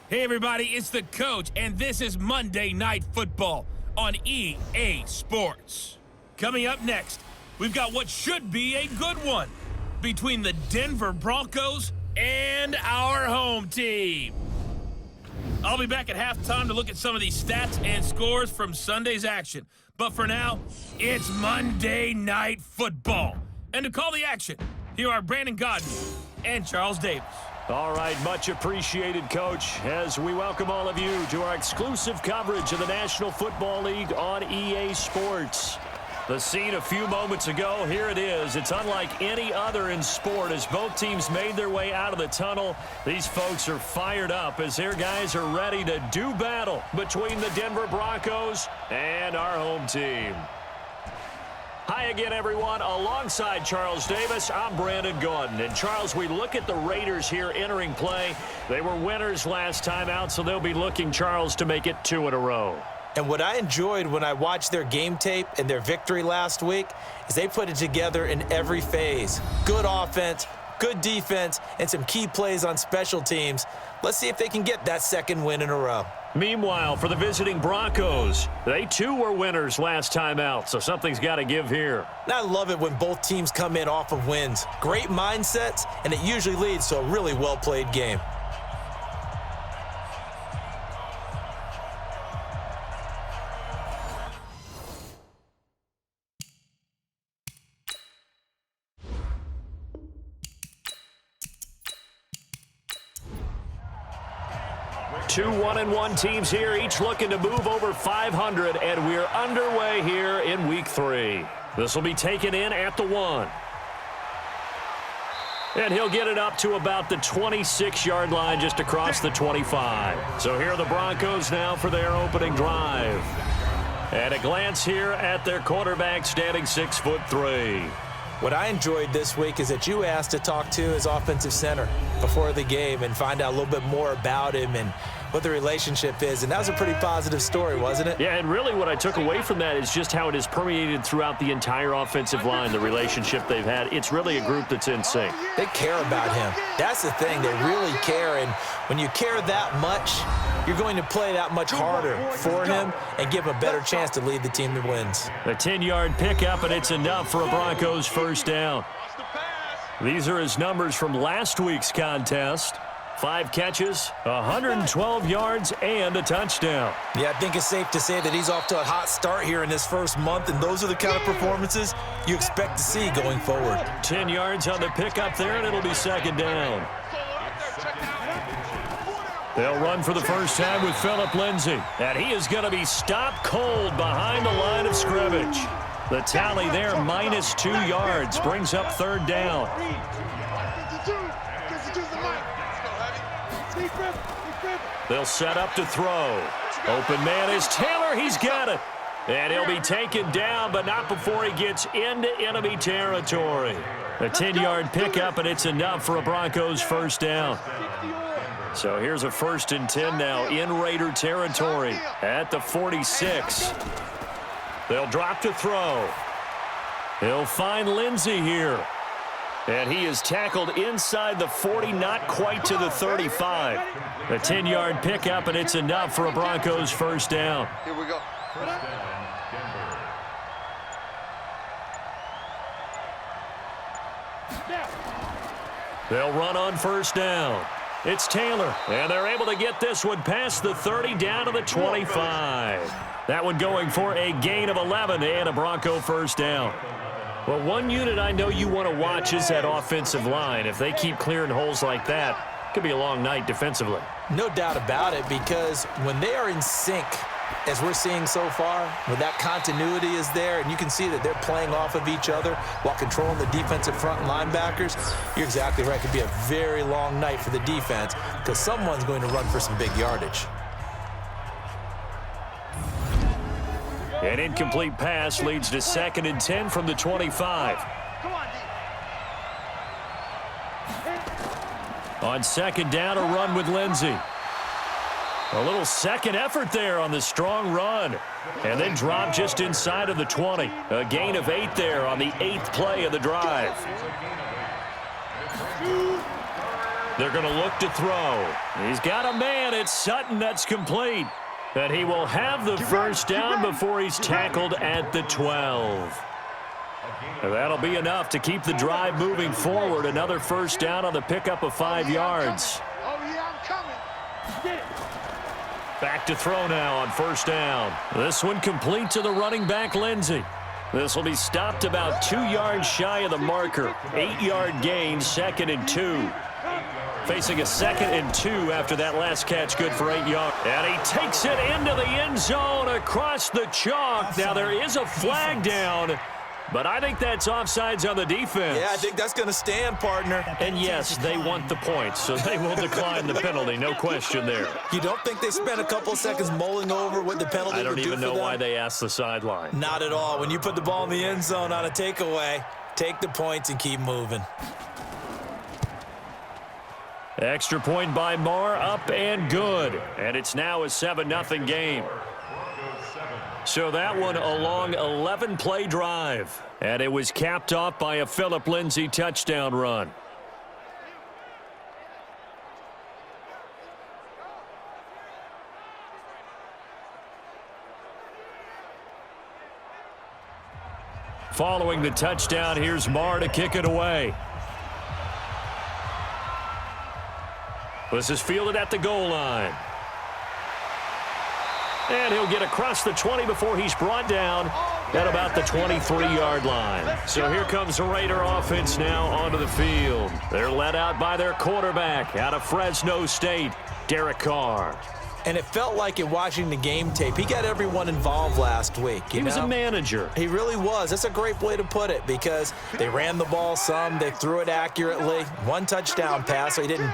Hey everybody, it's the coach, and this is Monday Night Football on EA Sports. Coming up next, we've got what should be a good one between the Denver Broncos and our home team. I'll be back at halftime to look at some of these stats and scores from Sunday's action. But for now, it's Monday Night Football. And to call the action, here are Brandon Godden and Charles Davis. All right, much appreciated, Coach, as we welcome all of you to our exclusive coverage of the National Football League on EA Sports. The scene a few moments ago, here it is. It's unlike any other in sport as both teams made their way out of the tunnel. These folks are fired up as their guys are ready to do battle between the Denver Broncos and our home team. Hi again, everyone. Alongside Charles Davis, I'm Brandon Godden. And, Charles, we look at the Raiders here entering play. They were winners last time out, so they'll be looking, Charles, to make it 2 in a row. And what I enjoyed when I watched their game tape and their victory last week is they put it together in every phase. Good offense, good defense, and some key plays on special teams. Let's see if they can get that second win in a row. Meanwhile, for the visiting Broncos, they too were winners last time out, so something's got to give here. And I love it when both teams come in off of wins. Great mindsets, and it usually leads to a really well-played game. Two 1-1 teams here, each looking to move over 500, and we're underway here in Week 3. This will be taken in at the 1. And he'll get it up to about the 26-yard line just across the 25. So here are the Broncos now for their opening drive. And a glance here at their quarterback standing 6'3". What I enjoyed this week is that you asked to talk to his offensive center before the game and find out a little bit more about him and what the relationship is. And that was a pretty positive story, wasn't it? Yeah, and really what I took away from that is just how it has permeated throughout the entire offensive line, the relationship they've had. It's really a group that's in sync. They care about him. That's the thing. They really care. And when you care that much, you're going to play that much harder for him and give him a better chance to lead the team that wins. A 10-yard pickup, and it's enough for a Broncos first down. These are his numbers from last week's contest. 5 catches, 112 yards, and a touchdown. Yeah, I think it's safe to say that he's off to a hot start here in his first month, and those are the kind of performances you expect to see going forward. 10 yards on the pickup there, and it'll be second down. They'll run for the first time with Phillip Lindsay, and he is going to be stopped cold behind the line of scrimmage. The tally there, -2 yards, brings up third down. They'll set up to throw. Open man is Taylor. He's got it. And he'll be taken down, but not before he gets into enemy territory. A 10-yard pickup, and it's enough for a Broncos first down. So here's a 1st and 10 now in Raider territory at the 46. They'll drop to throw. He'll find Lindsay here. And he is tackled inside the 40, not quite to the 35. A 10-yard pickup, and it's enough for a Broncos first down. Here we go. They'll run on first down. It's Taylor, and they're able to get this one past the 30 down to the 25. That one going for a gain of 11 and a Bronco first down. Well, one unit I know you want to watch is that offensive line. If they keep clearing holes like that, it could be a long night defensively. No doubt about it, because when they are in sync, as we're seeing so far, when that continuity is there, and you can see that they're playing off of each other while controlling the defensive front linebackers, you're exactly right. It could be a very long night for the defense because someone's going to run for some big yardage. An incomplete pass leads to 2nd and 10 from the 25. On 2nd down, a run with Lindsay. A little second effort there on the strong run. And then drop just inside of the 20. A gain of 8 there on the 8th play of the drive. They're going to look to throw. He's got a man. It's Sutton that's complete. And he will have the first down before he's tackled at the 12. And that'll be enough to keep the drive moving forward. Another first down on the pickup of 5 yards. Back to throw now on first down. This one complete to the running back, Lindsey. This will be stopped about 2 yards shy of the marker. 8-yard gain, 2nd and 2. Facing a 2nd and 2 after that last catch, good for 8 yards. And he takes it into the end zone across the chalk. Now there is a flag down, but I think that's offsides on the defense. Yeah, I think that's going to stand, partner. And yes, they want the points, so they will decline the penalty, no question there. You don't think they spent a couple seconds mulling over what the penalty would do for them? I don't even know why they asked the sideline. Not at all. When you put the ball in the end zone on a takeaway, take the points and keep moving. Extra point by Marr, up and good. And it's now a 7-0 game. So that one a long 11-play drive. And it was capped off by a Phillip Lindsay touchdown run. Following the touchdown, here's Marr to kick it away. This is fielded at the goal line. And he'll get across the 20 before he's brought down at about the 23-yard line. So here comes the Raider offense now onto the field. They're led out by their quarterback out of Fresno State, Derek Carr. And it felt like in watching the game tape, he got everyone involved last week. He was a manager. He really was. That's a great way to put it because they ran the ball some, they threw it accurately. 1 touchdown pass, so he didn't,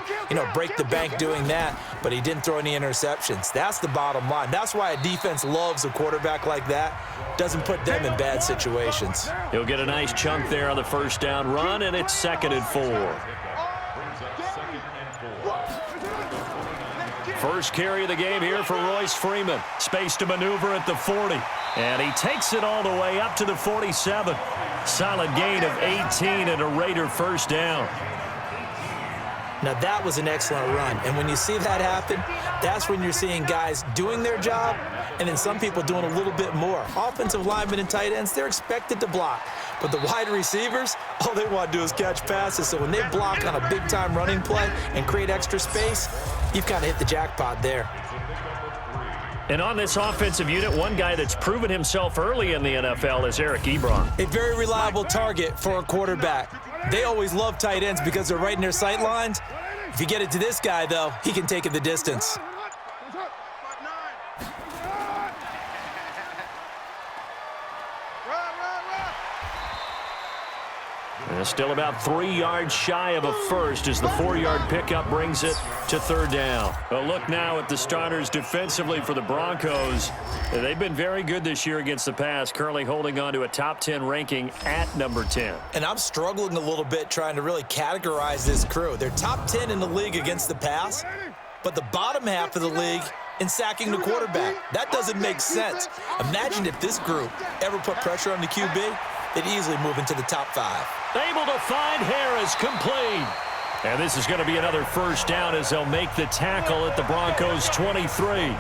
break the bank doing that, but he didn't throw any interceptions. That's the bottom line. That's why a defense loves a quarterback like that. Doesn't put them in bad situations. He'll get a nice chunk there on the first down run, and it's 2nd and 4. First carry of the game here for Royce Freeman. Space to maneuver at the 40. And he takes it all the way up to the 47. Solid gain of 18 and a Raider first down. Now that was an excellent run. And when you see that happen, that's when you're seeing guys doing their job and then some people doing a little bit more. Offensive linemen and tight ends, they're expected to block. But the wide receivers, all they want to do is catch passes. So when they block on a big-time running play and create extra space, you've kind of hit the jackpot there. And on this offensive unit, one guy that's proven himself early in the NFL is Eric Ebron. A very reliable target for a quarterback. They always love tight ends because they're right in their sight lines. If you get it to this guy, though, he can take it the distance. And still about 3 yards shy of a first as the 4-yard pickup brings it to 3rd down. A look now at the starters defensively for the Broncos. They've been very good this year against the pass, currently holding on to a top 10 ranking at number 10. And I'm struggling a little bit trying to really categorize this crew. They're top 10 in the league against the pass, but the bottom half of the league in sacking the quarterback. That doesn't make sense. Imagine if this group ever put pressure on the QB, they'd easily move into the top 5. Able to find Harris, complete. And this is going to be another first down as they'll make the tackle at the Broncos 23.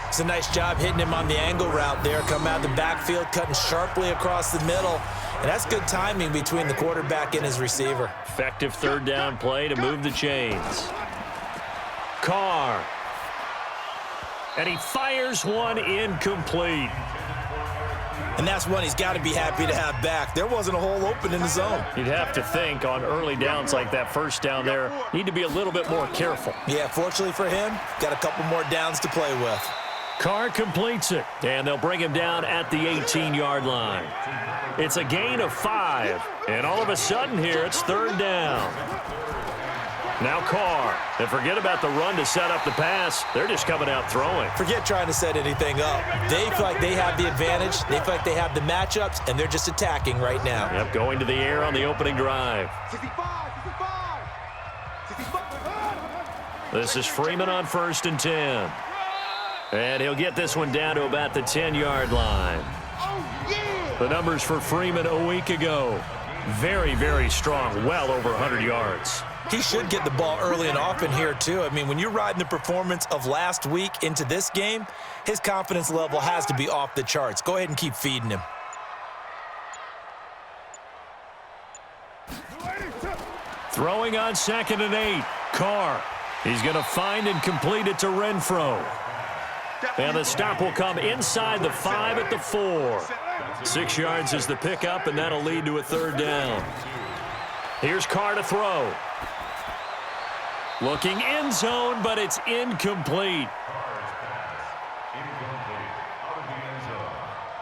It's a nice job hitting him on the angle route there. Come out of the backfield, cutting sharply across the middle. And that's good timing between the quarterback and his receiver. Effective 3rd down play to move the chains. Carr. And he fires one incomplete. And that's one he's got to be happy to have back. There wasn't a hole open in the zone. You'd have to think on early downs like that first down there, need to be a little bit more careful. Yeah, fortunately for him, got a couple more downs to play with. Carr completes it, and they'll bring him down at the 18-yard line. It's a gain of 5, and all of a sudden here, it's 3rd down. Now Carr, and forget about the run to set up the pass. They're just coming out throwing. Forget trying to set anything up. They feel like they have the advantage. They feel like they have the matchups, and they're just attacking right now. Yep, going to the air on the opening drive. 65. This is Freeman on 1st and 10. And he'll get this one down to about the 10-yard line. The numbers for Freeman a week ago. Very, very strong, well over 100 yards. He should get the ball early and often here, too. I mean, when you're riding the performance of last week into this game, his confidence level has to be off the charts. Go ahead and keep feeding him. Throwing on 2nd and 8. Carr. He's going to find and complete it to Renfro. And the stop will come inside the 5 at the 4. 6 yards is the pickup, and that'll lead to a 3rd down. Here's Carr to throw. Looking end zone, but it's incomplete.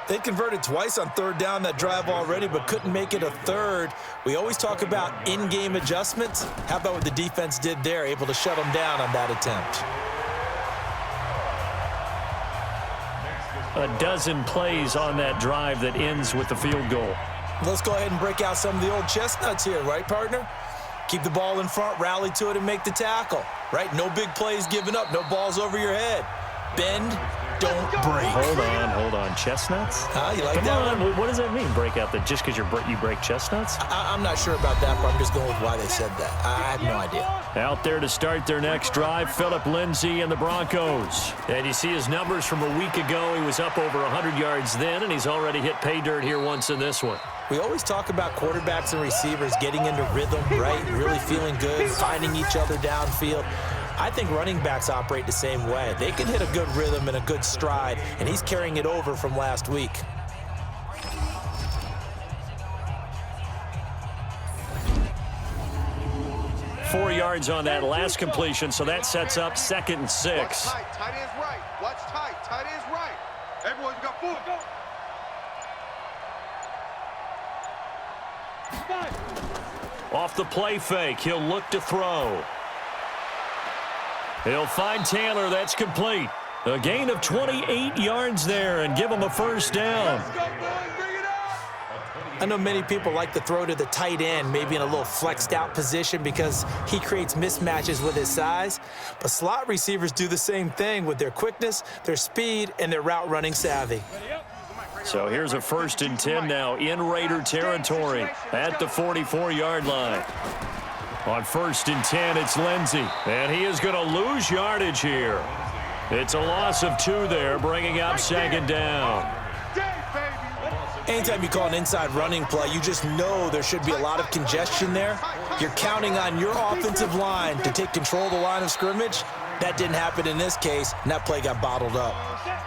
They converted twice on 3rd down that drive already, but couldn't make it a 3rd. We always talk about in-game adjustments. How about what the defense did there, able to shut them down on that attempt? A dozen plays on that drive that ends with the field goal. Let's go ahead and break out some of the old chestnuts here, right, partner? Keep the ball in front, rally to it, and make the tackle, right? No big plays given up, no balls over your head. Bend, don't break. Hold on. Chestnuts? You like Come that on. one? What does that mean, break out? That just because you break chestnuts? I'm not sure about that, but I'm just going with why they said that. I have no idea. Out there to start their next drive, Phillip Lindsay and the Broncos. And you see his numbers from a week ago. He was up over 100 yards then, and he's already hit pay dirt here once in this one. We always talk about quarterbacks and receivers getting into rhythm, right? Really feeling good, finding each other downfield. I think running backs operate the same way. They can hit a good rhythm and a good stride, and he's carrying it over from last week. Four yards on that last completion, so that sets up 2nd and 6. Watch tight, tight end's right. Watch tight, tight end's right. Everyone's got 4. Go. Off the play fake, he'll look to throw. He'll find Taylor. That's complete. A gain of 28 yards there and give him a 1st down. Let's go, boys. Bring it up. I know many people like to throw to the tight end, maybe in a little flexed out position because he creates mismatches with his size. But slot receivers do the same thing with their quickness, their speed, and their route running savvy. So here's a 1st and 10 now in Raider territory at the 44-yard line. On 1st and 10, it's Lindsay, and he is going to lose yardage here. It's a loss of 2 there, bringing up 2nd down. Anytime you call an inside running play, you just know there should be a lot of congestion there. You're counting on your offensive line to take control of the line of scrimmage. That didn't happen in this case, and that play got bottled up.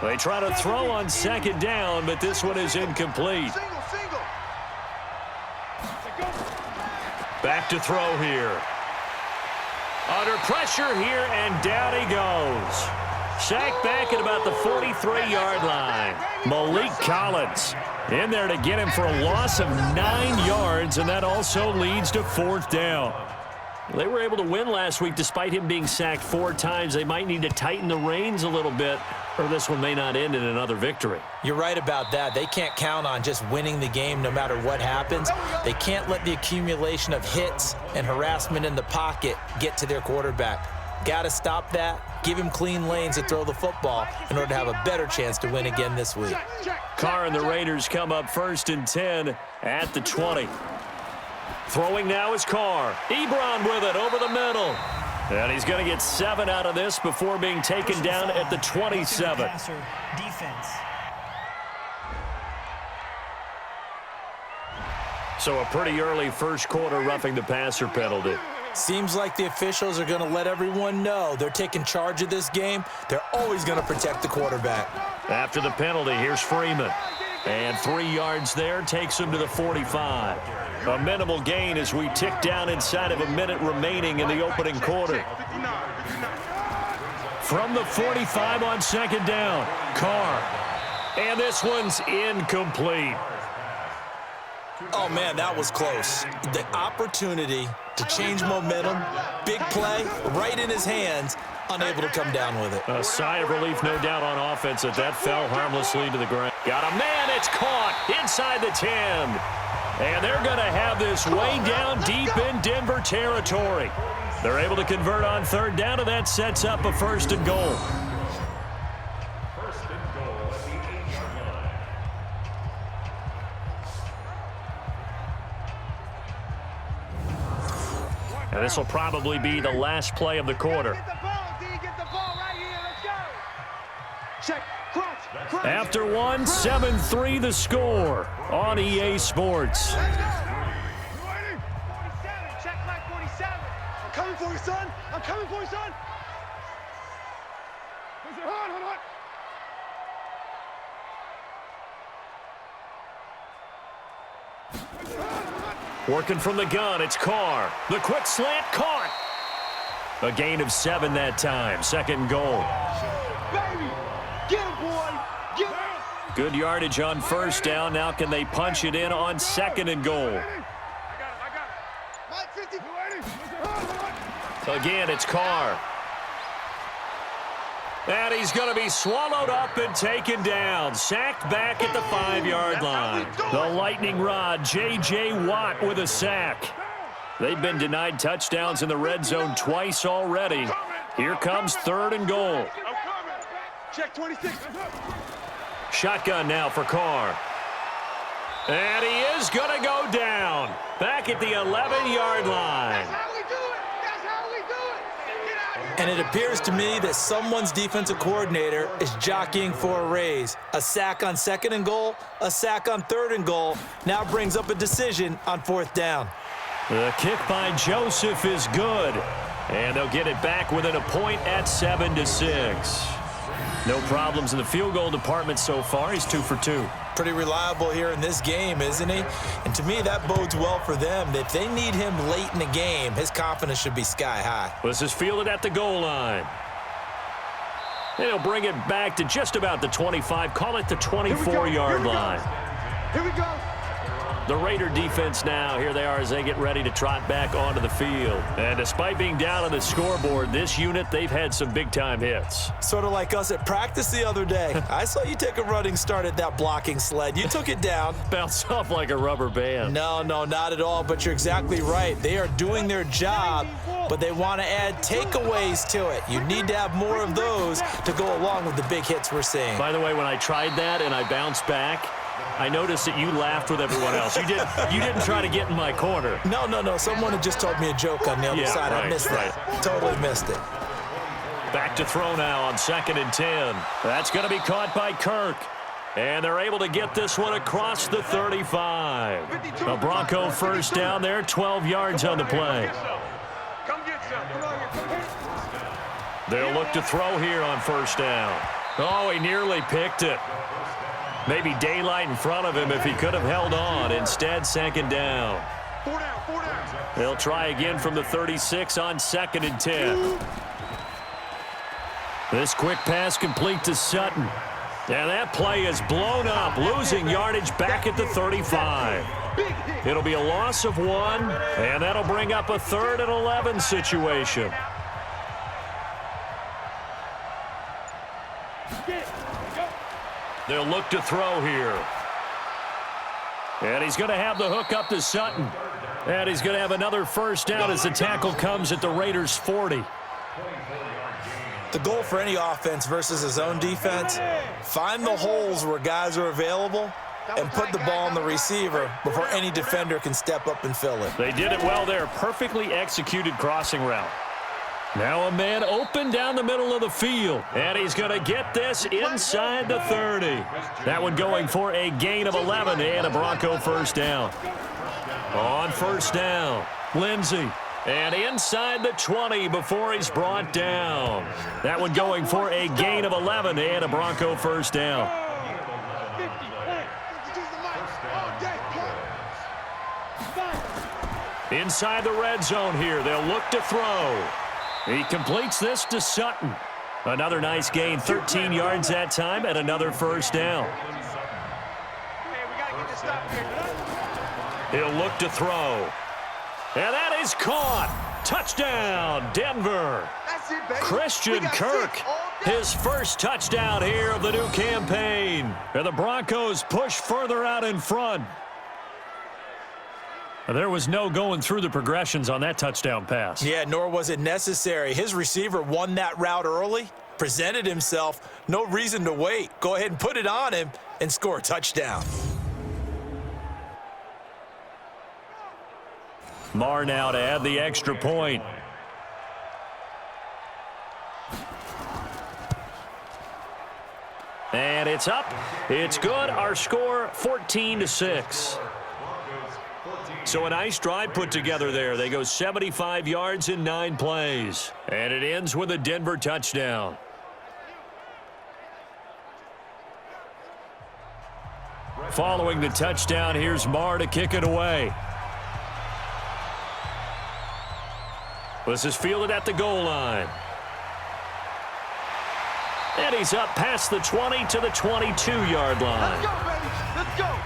They try to throw on 2nd down, but this one is incomplete. Back to throw here. Under pressure here, and down he goes. Sacked back at about the 43-yard line. Malik Collins in there to get him for a loss of 9 yards, and that also leads to 4th down. They were able to win last week despite him being sacked 4 times. They might need to tighten the reins a little bit, or this one may not end in another victory. You're right about that. They can't count on just winning the game no matter what happens. They can't let the accumulation of hits and harassment in the pocket get to their quarterback. Got to stop that, give him clean lanes to throw the football in order to have a better chance to win again this week. Carr and the Raiders come up 1st and 10 at the 20. Throwing now is Carr. Ebron with it over the middle. And he's going to get 7 out of this before being taken down at the 27. So a pretty early first quarter roughing the passer penalty. Seems like the officials are going to let everyone know they're taking charge of this game. They're always going to protect the quarterback. After the penalty, here's Freeman. And 3 yards there takes him to the 45. A minimal gain as we tick down inside of a minute remaining in the opening quarter. From the 45 on 2nd down, Carr. And this one's incomplete. Oh, man, that was close. The opportunity to change momentum, big play, right in his hands, unable to come down with it. A sigh of relief, no doubt, on offense that fell harmlessly to the ground. Got a man, it's caught inside the 10. And they're going to have this way down deep in Denver territory. They're able to convert on 3rd down, and that sets up a 1st and goal. And this will probably be the last play of the quarter. Get the ball, D. Get the ball right here. Let's go. Check. Crunch. After one, 7-3 the score on EA Sports. Let's go. 47. Check my 47. I'm coming for you, son. I'm coming for you, son. Hold on. Working from the gun, it's Carr. The quick slant, caught. A gain of 7 that time. Second and goal. Baby, get him, boy. Get him. Good yardage on first down. Now can they punch it in on second and goal? I got it. Mike 50. Again, it's Carr. And he's going to be swallowed up and taken down. Sacked back at the 5-yard line. The lightning rod, J.J. Watt with a sack. They've been denied touchdowns in the red zone twice already. Here comes third and goal. Check 26. Shotgun now for Carr. And he is going to go down. Back at the 11-yard line. That's how we do it. That's how we do it. Get out here. And it appears to me that someone's defensive coordinator is jockeying for a raise. A sack on second and goal, a sack on third and goal, now brings up a decision on fourth down. The kick by Joseph is good. And they'll get it back within a point at 7-6. No problems in the field goal department so far. He's 2 for 2. Pretty reliable here in this game, isn't he? And to me, that bodes well for them. If they need him late in the game, his confidence should be sky high. This is fielded at the goal line. And he'll bring it back to just about the 25. Call it the 24-yard line. Here we go. The Raider defense now, here they are as they get ready to trot back onto the field. And despite being down on the scoreboard, this unit, they've had some big-time hits. Sort of like us at practice the other day. I saw you take a running start at that blocking sled. You took it down. Bounced off like a rubber band. No, not at all, but you're exactly right. They are doing their job, but they want to add takeaways to it. You need to have more of those to go along with the big hits we're seeing. By the way, when I tried that and I bounced back, I noticed that you laughed with everyone else. You didn't try to get in my corner. No. Someone had just told me a joke on the other side. Right, I missed that. Totally missed it. Back to throw now on 2nd and 10. That's going to be caught by Kirk. And they're able to get this one across the 35. A Bronco first down there, 12 yards on the play. Come get some. They'll look to throw here on first down. Oh, he nearly picked it. Maybe daylight in front of him if he could have held on. Instead, 2nd down. 4 down. They'll try again from the 36 on 2nd and 10. This quick pass complete to Sutton. And that play is blown up, losing yardage back at the 35. It'll be a loss of 1, and that'll bring up a 3rd and 11 situation. They'll look to throw here. And he's going to have the hook up to Sutton. And he's going to have another first down as the tackle comes at the Raiders' 40. The goal for any offense versus his own defense, find the holes where guys are available and put the ball on the receiver before any defender can step up and fill it. They did it well there. Perfectly executed crossing route. Now a man open down the middle of the field. And he's going to get this inside the 30. That one going for a gain of 11 and a Bronco first down. On first down, Lindsey. And inside the 20 before he's brought down. That one going for a gain of 11 and a Bronco first down. Inside the red zone here. They'll look to throw. He completes this to Sutton. Another nice gain, 13 yards that time, and another first down. He'll look to throw. And that is caught. Touchdown, Denver. Christian Kirk, his first touchdown here of the new campaign. And the Broncos push further out in front. There was no going through the progressions on that touchdown pass. Yeah, nor was it necessary. His receiver won that route early, presented himself, no reason to wait. Go ahead and put it on him and score a touchdown. Marr now to add the extra point. And it's up. It's good. Our score, 14-6. So a nice drive put together there. They go 75 yards in 9 plays. And it ends with a Denver touchdown. Following the touchdown, here's Marr to kick it away. This is fielded at the goal line. And he's up past the 20 to the 22-yard line. Let's go, baby. Let's go.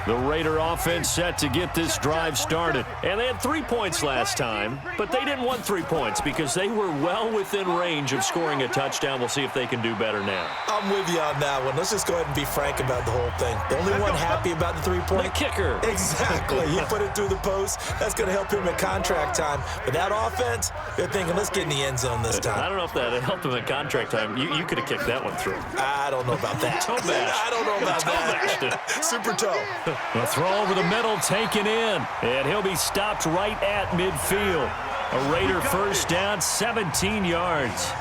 The Raider offense set to get this drive started. And they had 3 points last time, but they didn't want 3 points because they were well within range of scoring a touchdown. We'll see if they can do better now. I'm with you on that one. Let's just go ahead and be frank about the whole thing. The only one happy about the 3-point? The kicker. Exactly. You put it through the post. That's going to help him at contract time. But that offense, they're thinking, let's get in the end zone this time. I don't know if that helped him at contract time. You could have kicked that one through. I don't know about that. Toe bash. I don't know about that. Super toe. The throw over the middle taken in, and he'll be stopped right at midfield. A Raider first down, 17 yards.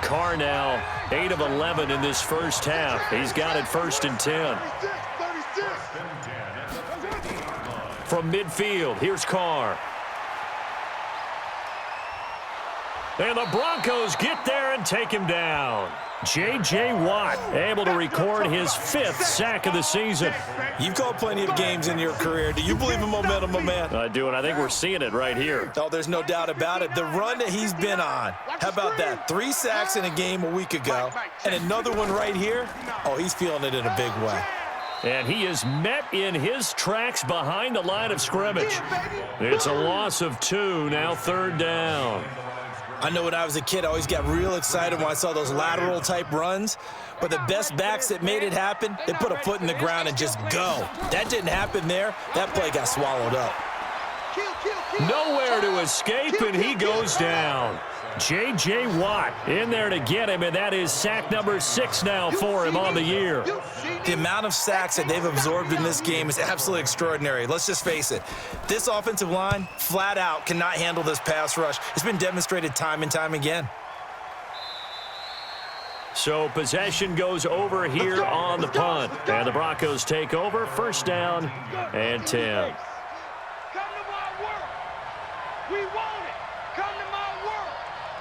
Carr now 8 of 11 in this first half. He's got it 1st and 10. From midfield, here's Carr. And the Broncos get there and take him down. J.J. Watt able to record his 5th sack of the season. You've called plenty of games in your career. Do you believe in momentum, my man? I do, and I think we're seeing it right here. Oh, there's no doubt about it. The run that he's been on. How about that? 3 sacks in a game a week ago, and another one right here. Oh, he's feeling it in a big way. And he is met in his tracks behind the line of scrimmage. It's a loss of 2, now 3rd down. I know when I was a kid, I always got real excited when I saw those lateral-type runs. But the best backs that made it happen, they put a foot in the ground and just go. That didn't happen there. That play got swallowed up. Nowhere to escape, and he goes down. J.J. Watt in there to get him, and that is sack number 6 now for him on the year. The amount of sacks that they've absorbed in this game is absolutely extraordinary. Let's just face it. This offensive line, flat out, cannot handle this pass rush. It's been demonstrated time and time again. So possession goes over here on the punt. And the Broncos take over, 1st down and 10. Come to my work. We want it. Come to my work.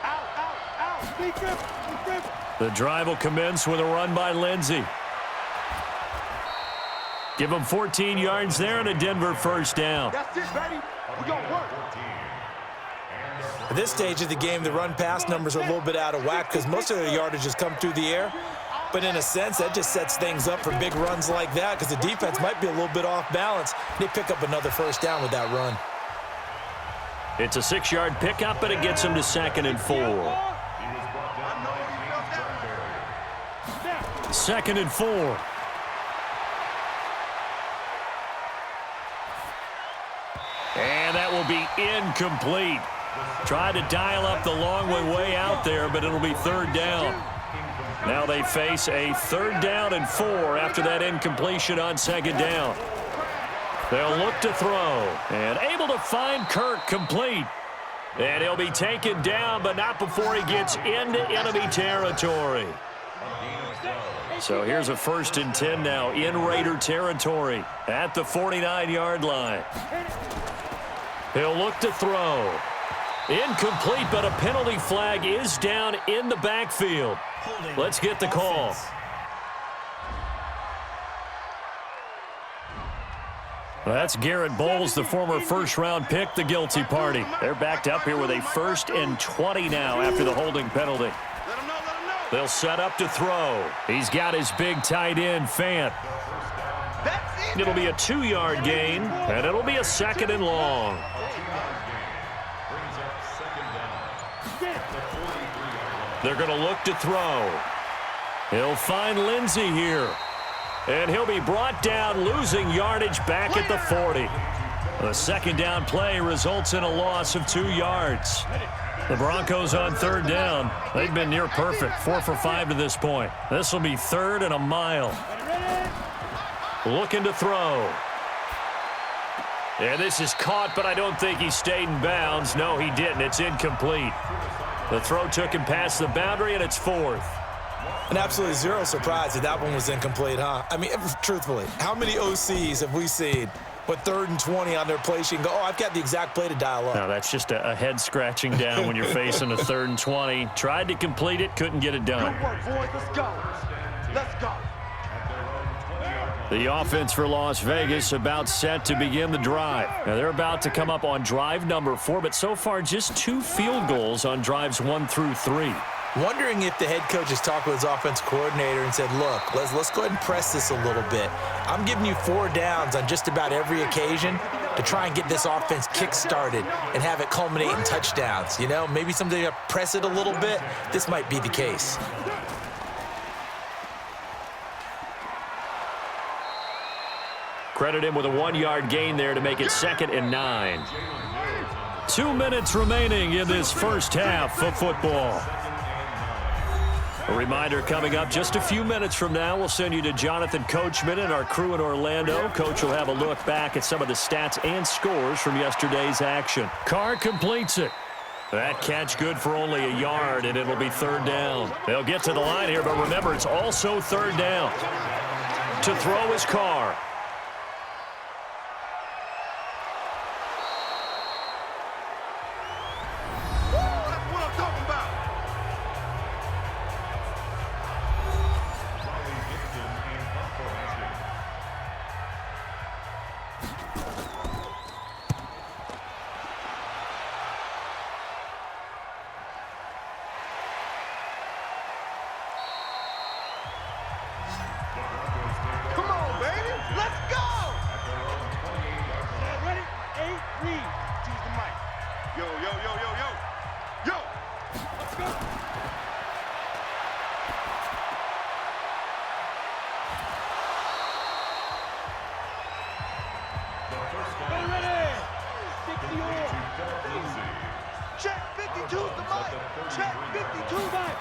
Out. Be careful. The drive will commence with a run by Lindsey. Give him 14 yards there and a Denver 1st down. That's it, baby. We gonna work. At this stage of the game, the run-pass numbers are a little bit out of whack because most of their yardage has come through the air. But in a sense, that just sets things up for big runs like that because the defense might be a little bit off balance. They pick up another 1st down with that run. It's a 6-yard pickup, but it gets him to 2nd and 4. 2nd and 4. And that will be incomplete. Tried to dial up the long way out there, but it'll be 3rd down. Now they face a 3rd down and 4 after that incompletion on 2nd down. They'll look to throw, and able to find Kirk complete. And he'll be taken down, but not before he gets into enemy territory. So here's a 1st and 10 now in Raider territory at the 49-yard line. He'll look to throw. Incomplete, but a penalty flag is down in the backfield. Let's get the call. That's Garrett Bowles, the former 1st-round pick, the guilty party. They're backed up here with a 1st and 20 now after the holding penalty. They'll set up to throw. He's got his big tight end, Fant. It'll be a 2-yard gain, and it'll be a 2nd and long. They're going to look to throw. He'll find Lindsey here. And he'll be brought down, losing yardage back at the 40. The 2nd down play results in a loss of 2 yards. The Broncos on 3rd down. They've been near perfect, 4 for 5 to this point. This will be 3rd and a mile. Looking to throw. And this is caught, but I don't think he stayed in bounds. No, he didn't. It's incomplete. The throw took him past the boundary, and it's fourth. And absolutely zero surprise that that one was incomplete, huh? I mean, truthfully, how many OCs have we seen with 3rd and 20 on their play sheet and go, oh, I've got the exact play to dial up? No, that's just a head scratching down when you're facing a 3rd and 20. Tried to complete it, couldn't get it done. Good work, boys. Let's go. Let's go. The offense for Las Vegas about set to begin the drive. Now, they're about to come up on drive number 4, but so far just 2 field goals on drives 1 through 3. Wondering if the head coach has talked with his offense coordinator and said, look, let's go ahead and press this a little bit. I'm giving you 4 downs on just about every occasion to try and get this offense kick-started and have it culminate in touchdowns. You know, maybe someday you press it a little bit. This might be the case. Credit him with a 1-yard gain there to make it 2nd and 9. 2 minutes remaining in this first half of football. A reminder coming up just a few minutes from now. We'll send you to Jonathan Coachman and our crew in Orlando. Coach will have a look back at some of the stats and scores from yesterday's action. Carr completes it. That catch good for only a yard, and it'll be 3rd down. They'll get to the line here, but remember, it's also 3rd down. To throw is Carr. Check 52's the mic. Check 52 mic.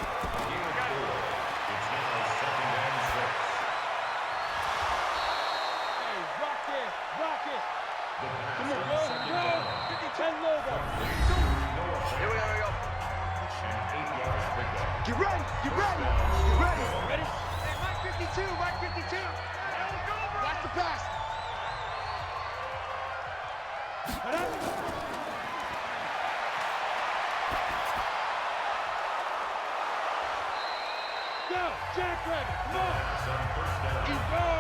Hey, rock it, rock it. Come on, go. 50-10 logo. Here we go. Get ready, get ready, get ready. Ready? Hey, Mike 52, Mike 52. Watch the pass. Go, Jack Rabbit, come on!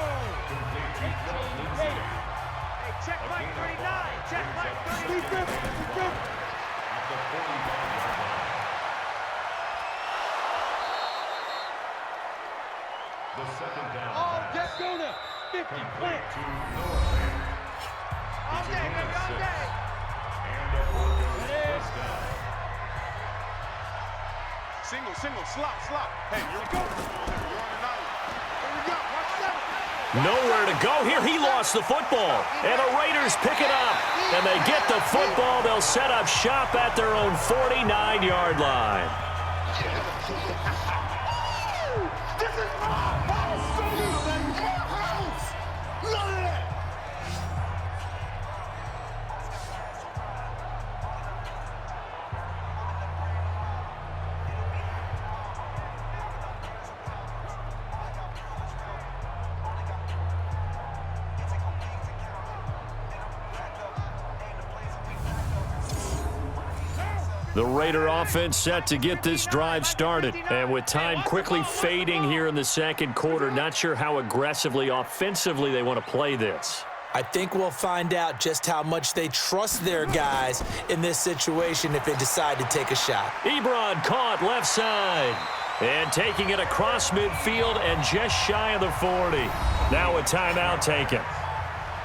Hey, check Mike 39, check Mike 39. All day, go now, 50, plant. All day, baby, all day. Single, slop. Hey, you're going. You're on an island. Here we go. Watch 7. Nowhere to go here. He lost the football. And the Raiders pick it up. And they get the football. They'll set up shop at their own 49-yard line. This is my house. My house. None of that. The Raider offense set to get this drive started. And with time quickly fading here in the second quarter, not sure how aggressively, offensively they want to play this. I think we'll find out just how much they trust their guys in this situation if they decide to take a shot. Ebron caught left side. And taking it across midfield and just shy of the 40. Now a timeout taken.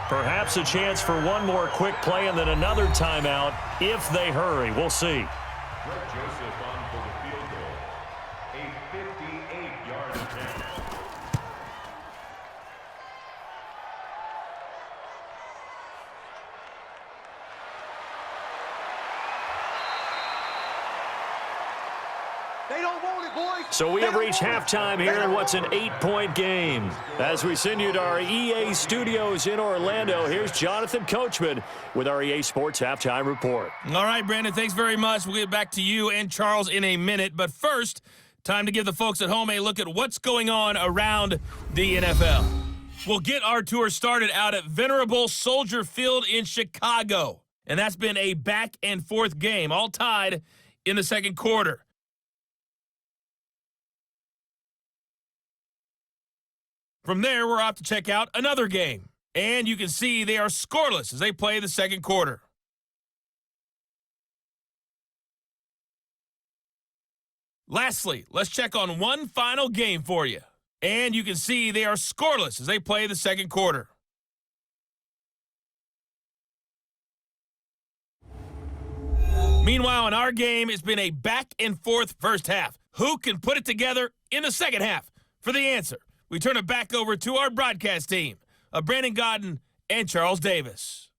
Perhaps a chance for one more quick play and then another timeout if they hurry. We'll see. Joseph on for the field goal. A 58-yard attempt. They don't want it, boys. So we have reached halftime here in what's an 8-point game. As we send you to our EA studios in Orlando, here's Jonathan Coachman with our EA Sports Halftime Report. All right, Brandon, thanks very much. We'll get back to you and Charles in a minute. But first, time to give the folks at home a look at what's going on around the NFL. We'll get our tour started out at Venerable Soldier Field in Chicago. And that's been a back-and-forth game, all tied in the second quarter. From there, we're off to check out another game. And you can see they are scoreless as they play the second quarter. Lastly, let's check on one final game for you. And you can see they are scoreless as they play the second quarter. Meanwhile, in our game, it's been a back-and-forth first half. Who can put it together in the second half? For the answer, we turn it back over to our broadcast team of Brandon Godden and Charles Davis.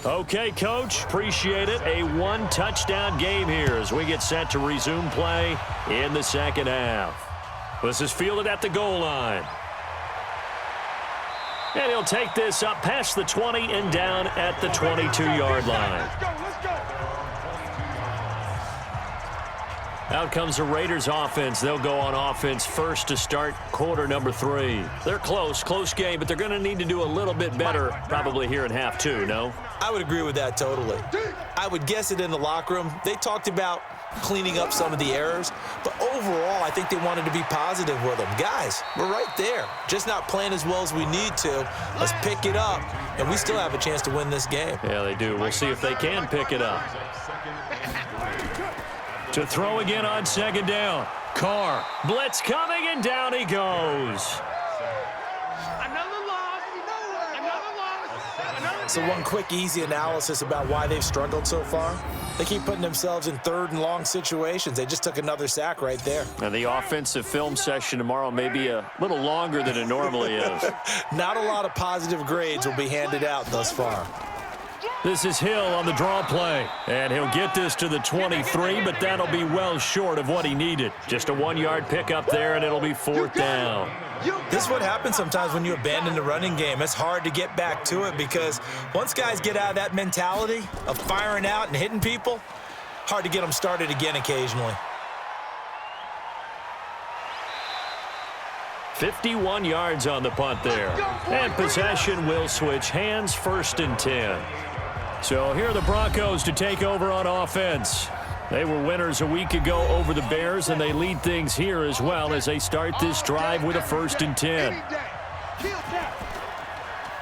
Okay, Coach, appreciate it. A one-touchdown game here as we get set to resume play in the second half. This is fielded at the goal line. And he'll take this up past the 20 and down at the 22-yard line. Let's go. Out comes the Raiders offense. They'll go on offense first to start quarter number 3. They're close game, but they're going to need to do a little bit better probably here in half 2, no? I would agree with that totally. I would guess it in the locker room. They talked about cleaning up some of the errors, but overall, I think they wanted to be positive with them. Guys, we're right there. Just not playing as well as we need to. Let's pick it up, and we still have a chance to win this game. Yeah, they do. We'll see if they can pick it up. To throw again on second down. Carr, blitz coming, and down he goes. So one quick, easy analysis about why they've struggled so far. They keep putting themselves in third and long situations. They just took another sack right there. And the offensive film session tomorrow may be a little longer than it normally is. Not a lot of positive grades will be handed out thus far. This is Hill on the draw play. And he'll get this to the 23, but that'll be well short of what he needed. Just a 1-yard pickup there, and it'll be fourth down. This is what happens sometimes when you abandon the running game. It's hard to get back to it because once guys get out of that mentality of firing out and hitting people, hard to get them started again occasionally. 51 yards on the punt there. And possession will switch hands, 1st and 10. So here are the Broncos to take over on offense. They were winners a week ago over the Bears, and they lead things here as well as they start this drive with a 1st and 10.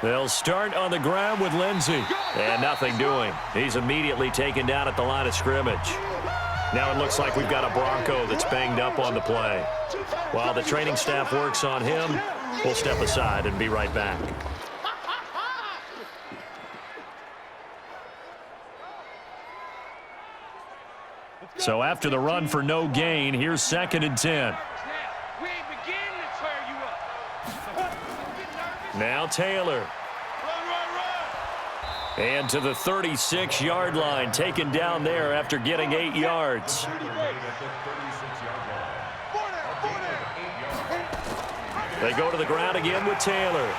They'll start on the ground with Lindsey. And nothing doing. He's immediately taken down at the line of scrimmage. Now it looks like we've got a Bronco that's banged up on the play. While the training staff works on him, we'll step aside and be right back. So after the run for no gain, here's 2nd and 10. Now Taylor. And to the 36-yard line, taken down there after getting 8 yards. They go to the ground again with Taylor.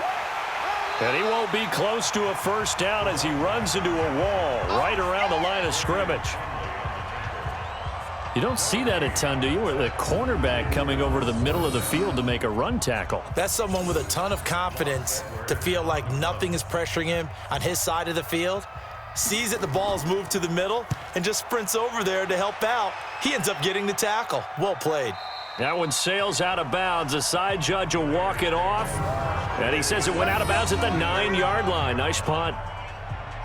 And he won't be close to a first down as he runs into a wall right around the line of scrimmage. You don't see that a ton, do you? With a cornerback coming over to the middle of the field to make a run tackle. That's someone with a ton of confidence to feel like nothing is pressuring him on his side of the field. Sees that the ball's moved to the middle and just sprints over there to help out. He ends up getting the tackle. Well played. That one sails out of bounds. The side judge will walk it off. And he says it went out of bounds at the 9-yard line. Nice punt.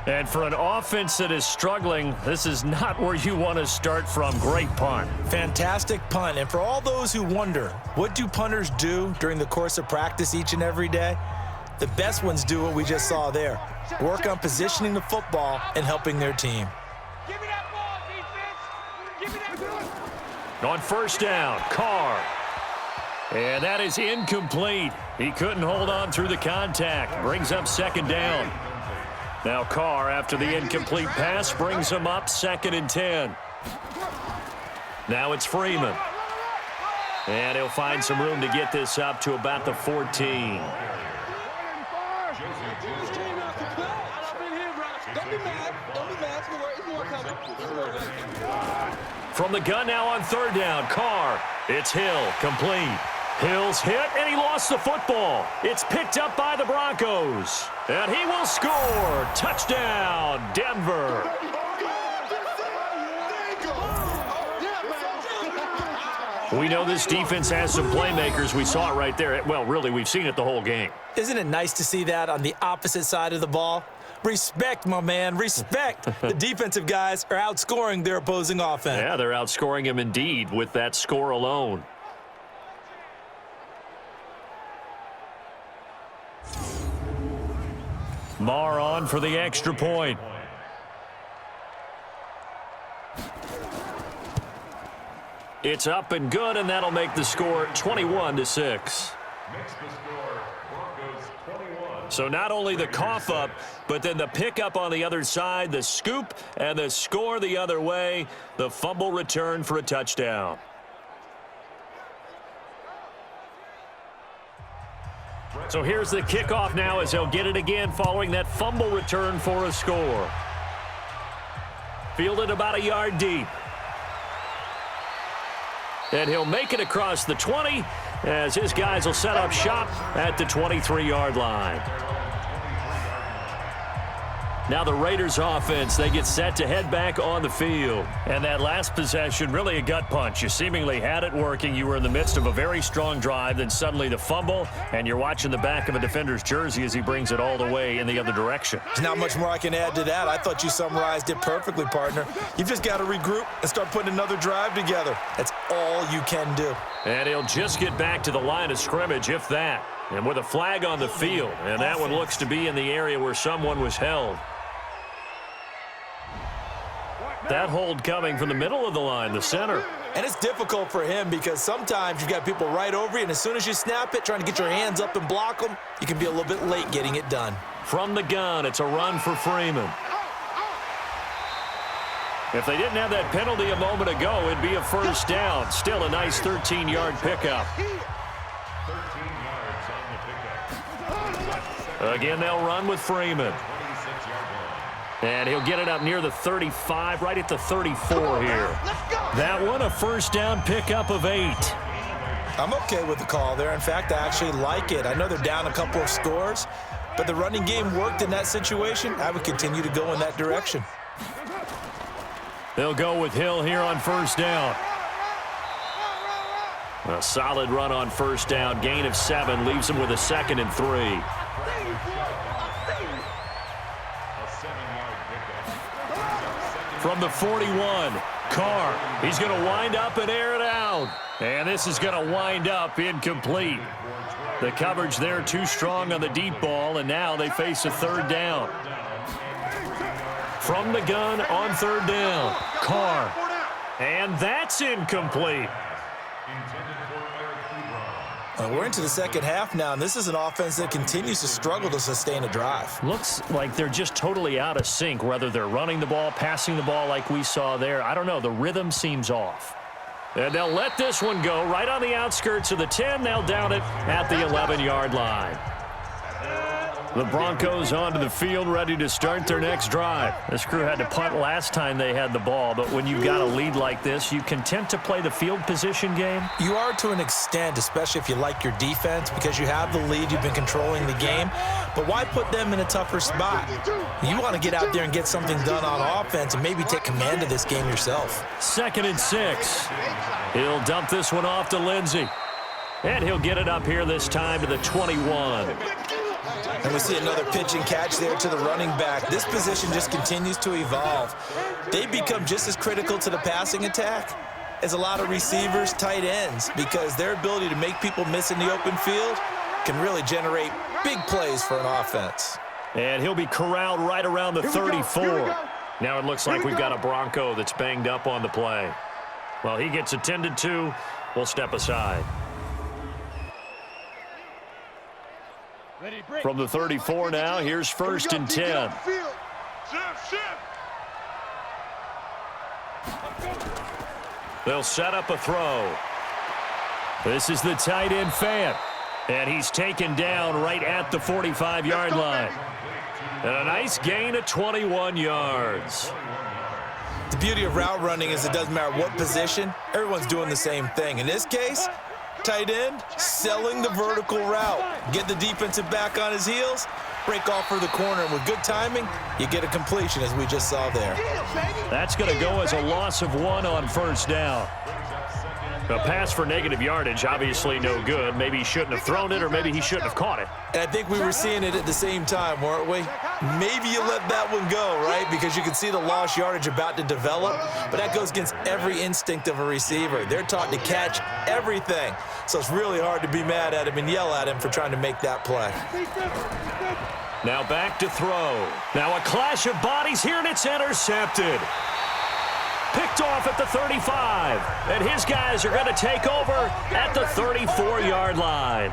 And for an offense that is struggling, this is not where you want to start from. Great punt. Fantastic punt. And for all those who wonder, what do punters do during the course of practice each and every day? The best ones do what we just saw there. Work on positioning the football and helping their team. Give me that ball, defense. Give me that ball. On first down, Carr. And that is incomplete. He couldn't hold on through the contact. Brings up 2nd down. Now Carr, after the incomplete pass, brings him up 2nd and 10. Now it's Freeman. And he'll find some room to get this up to about the 14. From the gun now on 3rd down, Carr. It's Hill, complete. Hill's hit, and he lost the football. It's picked up by the Broncos. And he will score. Touchdown, Denver. We know this defense has some playmakers. We saw it right there. Well, really, we've seen it the whole game. Isn't it nice to see that on the opposite side of the ball? Respect, my man, respect. The defensive guys are outscoring their opposing offense. Yeah, they're outscoring him indeed with that score alone. Marr on for the extra point. It's up and good, and that'll make the score 21-6. So not only the cough up, but then the pickup on the other side, the scoop, and the score the other way. The fumble return for a touchdown. So here's the kickoff now as they'll get it again following that fumble return for a score. Fielded about a yard deep. And he'll make it across the 20 as his guys will set up shop at the 23-yard line. Now the Raiders offense, they get set to head back on the field. And that last possession, really a gut punch. You seemingly had it working. You were in the midst of a very strong drive, then suddenly the fumble, and you're watching the back of a defender's jersey as he brings it all the way in the other direction. There's not much more I can add to that. I thought you summarized it perfectly, partner. You've just got to regroup and start putting another drive together. That's all you can do. And he'll just get back to the line of scrimmage, if that. And with a flag on the field, and that one looks to be in the area where someone was held. That hold coming from the middle of the line, the center. And it's difficult for him because sometimes you've got people right over you, and as soon as you snap it, trying to get your hands up and block them, you can be a little bit late getting it done. From the gun, it's a run for Freeman. If they didn't have that penalty a moment ago, it'd be a first down. Still a nice 13-yard pickup. 13 yards on the pickup. Again, they'll run with Freeman. And he'll get it up near the 35, right at the 34 here. That one, a first down pickup of 8. I'm okay with the call there. In fact, I actually like it. I know they're down a couple of scores, but the running game worked in that situation. I would continue to go in that direction. They'll go with Hill here on first down. A solid run on first down. Gain of 7 leaves him with a 2nd and 3. From the 41, Carr, he's going to wind up and air it out. And this is going to wind up incomplete. The coverage there too strong on the deep ball, and now they face a 3rd down. From the gun on 3rd down, Carr. And that's incomplete. We're into the second half now, and this is an offense that continues to struggle to sustain a drive. Looks like they're just totally out of sync, whether they're running the ball, passing the ball like we saw there. I don't know. The rhythm seems off. And they'll let this one go right on the outskirts of the 10. They'll down it at the 11-yard line. The Broncos onto the field, ready to start their next drive. This crew had to punt last time they had the ball, but when you've got a lead like this, you content to play the field position game? You are to an extent, especially if you like your defense, because you have the lead, you've been controlling the game. But why put them in a tougher spot? You want to get out there and get something done on offense and maybe take command of this game yourself. 2nd and 6. He'll dump this one off to Lindsey. And he'll get it up here this time to the 21. And we see another pitch and catch there to the running back. This position just continues to evolve. They become just as critical to the passing attack as a lot of receivers, tight ends, because their ability to make people miss in the open field can really generate big plays for an offense. And he'll be corralled right around the 34. Now it looks like we've got a Bronco that's banged up on the play. Well, he gets attended to. We'll step aside. From the 34 now, here's 1st and 10. They'll set up a throw. This is the tight end Fant. And he's taken down right at the 45-yard line. And a nice gain of 21 yards. The beauty of route running is it doesn't matter what position, everyone's doing the same thing. In this case, tight end, selling the vertical route. Get the defensive back on his heels, break off for the corner. And with good timing, you get a completion, as we just saw there. That's going to go as a loss of 1 on 1st down. A pass for negative yardage, obviously no good. Maybe he shouldn't have thrown it, or maybe he shouldn't have caught it. And I think we were seeing it at the same time, weren't we? Maybe you let that one go, right? Because you can see the lost yardage about to develop, but that goes against every instinct of a receiver. They're taught to catch everything. So it's really hard to be mad at him and yell at him for trying to make that play. Now back to throw. Now a clash of bodies here, and it's intercepted. Picked off at the 35, and his guys are going to take over at the 34-yard line.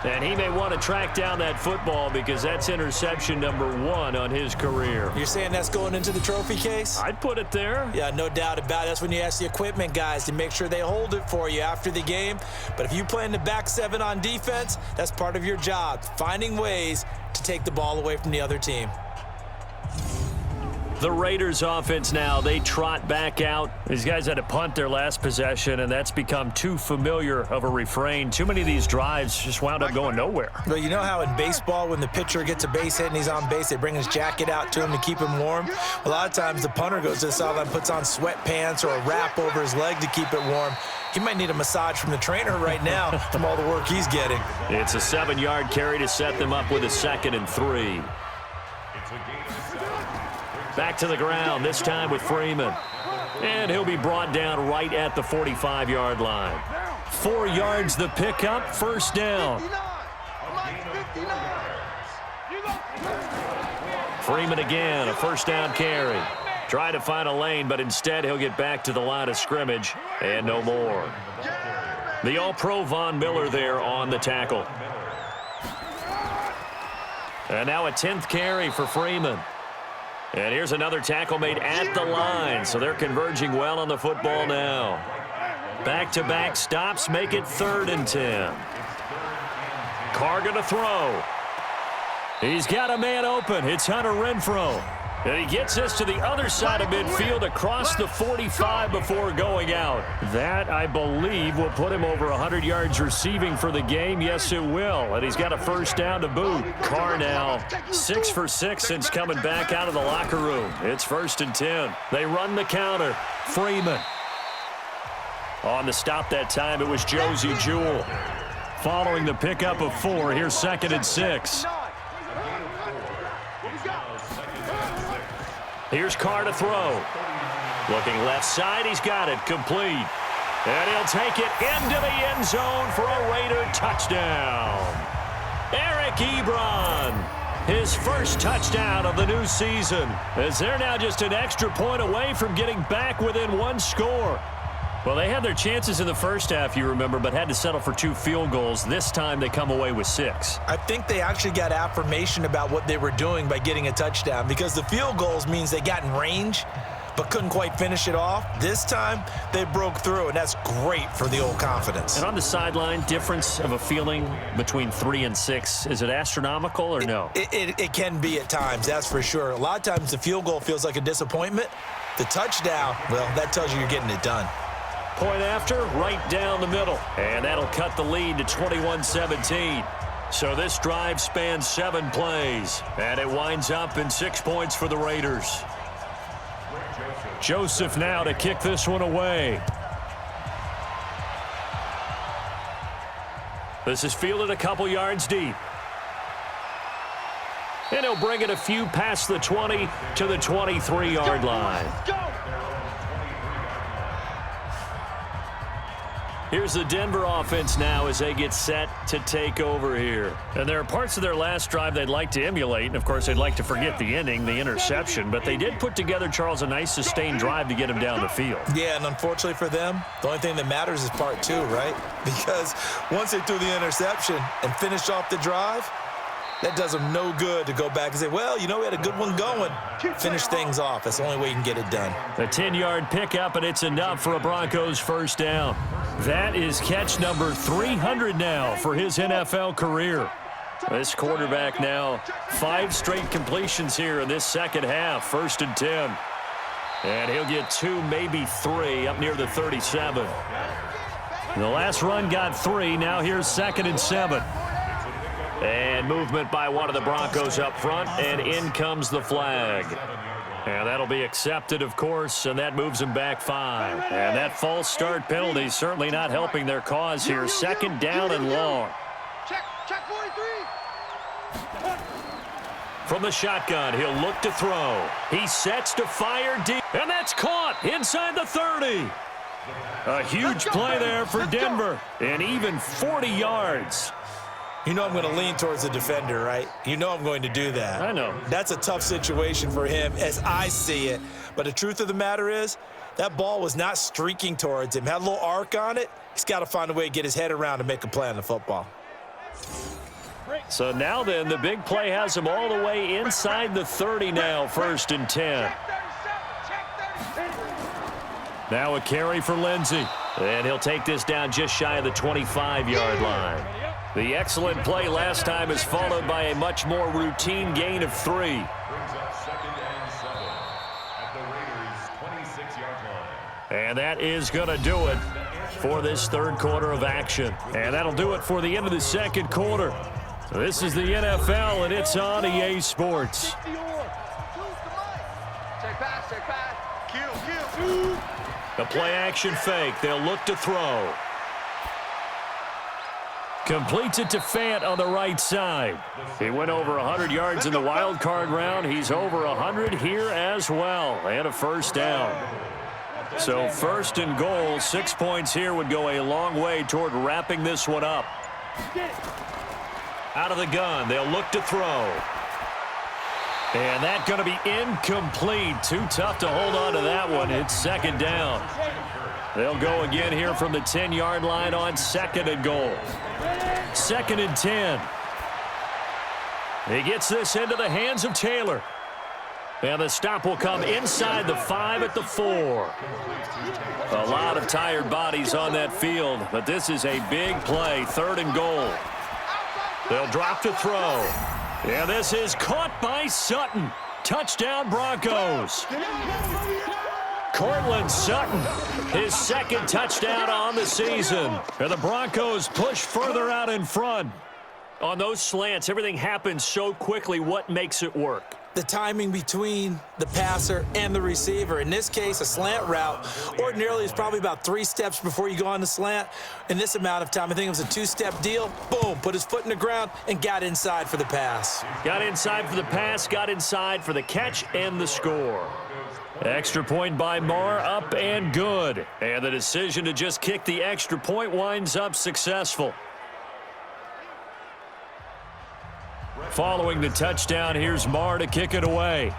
And he may want to track down that football because that's interception number 1 on his career. You're saying that's going into the trophy case? I'd put it there. Yeah, no doubt about it. That's when you ask the equipment guys to make sure they hold it for you after the game. But if you play in the back 7 on defense, that's part of your job, finding ways to take the ball away from the other team. The Raiders offense now, they trot back out. These guys had to punt their last possession, and that's become too familiar of a refrain. Too many of these drives just wound up going nowhere. Well, you know how in baseball when the pitcher gets a base hit and he's on base, they bring his jacket out to him to keep him warm? A lot of times the punter goes to the sideline, puts on sweatpants or a wrap over his leg to keep it warm. He might need a massage from the trainer right now from all the work he's getting. It's a 7-yard carry to set them up with a 2nd and 3. Back to the ground, this time with Freeman. And he'll be brought down right at the 45-yard line. 4 yards the pickup, 1st down. Freeman again, a 1st down carry. Try to find a lane, but instead he'll get back to the line of scrimmage and no more. The All-Pro Von Miller there on the tackle. And now a 10th carry for Freeman. And here's another tackle made at the line, so they're converging well on the football now. Back-to-back stops make it 3rd and 10. Carr gonna throw. He's got a man open. It's Hunter Renfrow. And he gets us to the other side of midfield across the 45 before going out. That, I believe, will put him over 100 yards receiving for the game. Yes, it will. And he's got a 1st down to boot. Carr now 6 for 6 since coming back out of the locker room. It's 1st and 10. They run the counter. Freeman. On the stop that time, it was Josie Jewell. Following the pickup of 4, here's 2nd and 6. Here's Carr to throw. Looking left side, he's got it, complete. And he'll take it into the end zone for a Raider touchdown. Eric Ebron, his 1st touchdown of the new season, as they're now just an extra point away from getting back within 1 score. Well, they had their chances in the first half, you remember, but had to settle for 2 field goals. This time they come away with 6. I think they actually got affirmation about what they were doing by getting a touchdown, because the field goals means they got in range but couldn't quite finish it off. This time they broke through, and that's great for the old confidence. And on the sideline, difference of a feeling between 3 and 6, is it astronomical or no? It can be at times, that's for sure. A lot of times the field goal feels like a disappointment. The touchdown, well, that tells you you're getting it done. Point after, right down the middle. And that'll cut the lead to 21-17. So this drive spans 7 plays. And it winds up in 6 points for the Raiders. Joseph now to kick this one away. This is fielded a couple yards deep. And he'll bring it a few past the 20 to the 23-yard line. Here's the Denver offense now as they get set to take over here. And there are parts of their last drive they'd like to emulate. And, of course, they'd like to forget the ending, the interception. But they did put together, Charles, a nice sustained drive to get him down the field. Yeah, and unfortunately for them, the only thing that matters is part 2, right? Because once they threw the interception and finished off the drive, That does them no good to go back and say, well, you know, we had a good one going. Finish things off. That's the only way you can get it done. A 10-yard pickup, and it's enough for a Broncos first down. That is catch number 300 now for his NFL career. This quarterback now 5 straight completions here in this second half, 1st and 10. And he'll get 2, maybe 3 up near the 37. The last run got 3. Now here's 2nd and 7. And movement by one of the Broncos up front, and in comes the flag. And that'll be accepted, of course, and that moves him back 5. And that false start penalty is certainly not helping their cause here. 2nd down and long. Check 43. From the shotgun, he'll look to throw. He sets to fire deep, and that's caught inside the 30. A huge play there for Denver, and even 40 yards. You know I'm going to lean towards the defender, right? You know I'm going to do that. I know. That's a tough situation for him as I see it. But the truth of the matter is, that ball was not streaking towards him. Had a little arc on it. He's got to find a way to get his head around and make a play on the football. So now then, the big play has him all the way inside the 30 now, 1st and 10. Now a carry for Lindsey. And he'll take this down just shy of the 25-yard line. The excellent play last time is followed by a much more routine gain of 3. Brings up 2nd and 7 at the Raiders' 26-yard line. And that is going to do it for this 3rd quarter of action. And that'll do it for the end of the 2nd quarter. This is the NFL, and it's on EA Sports. Check pass. Kill. The play-action fake. They'll look to throw. Completes it to Fant on the right side. He went over 100 yards in the wild card round. He's over 100 here as well. And a 1st down. So 1st and goal, 6 points here would go a long way toward wrapping this one up. Out of the gun, they'll look to throw. And that's going to be incomplete. Too tough to hold on to that one. It's 2nd down. They'll go again here from the 10-yard line on 2nd and goal. 2nd and 10. He gets this into the hands of Taylor. And the stop will come inside the 5 at the 4. A lot of tired bodies on that field, but this is a big play, 3rd and goal. They'll drop to throw. And this is caught by Sutton. Touchdown, Broncos. Cortland Sutton, his 2nd touchdown on the season. And the Broncos push further out in front. On those slants, everything happens so quickly. What makes it work? The timing between the passer and the receiver. In this case, a slant route ordinarily is probably about 3 steps before you go on the slant. In this amount of time, I think it was a 2-step deal. Boom, put his foot in the ground and got inside for the pass. Got inside for the pass, got inside for the catch and the score. Extra point by Marr, up and good. And the decision to just kick the extra point winds up successful. Following the touchdown, here's Marr to kick it away.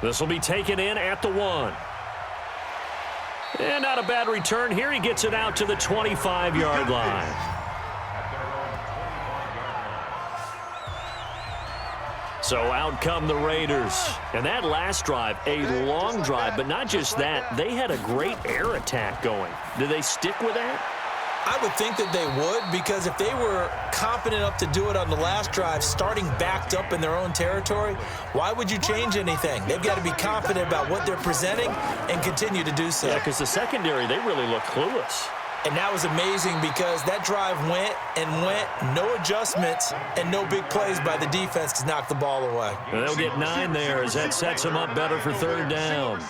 This will be taken in at the 1. And not a bad return here. He gets it out to the 25-yard line. So out come the Raiders. And that last drive, a long drive, but not just that. They had a great air attack going. Do they stick with that? I would think that they would, because if they were competent enough to do it on the last drive, starting backed up in their own territory, why would you change anything? They've got to be confident about what they're presenting and continue to do so. Yeah, because the secondary, they really look clueless. And that was amazing because that drive went and went, no adjustments and no big plays by the defense to knock the ball away. And they'll get 9 there as that sets them up better for 3rd down.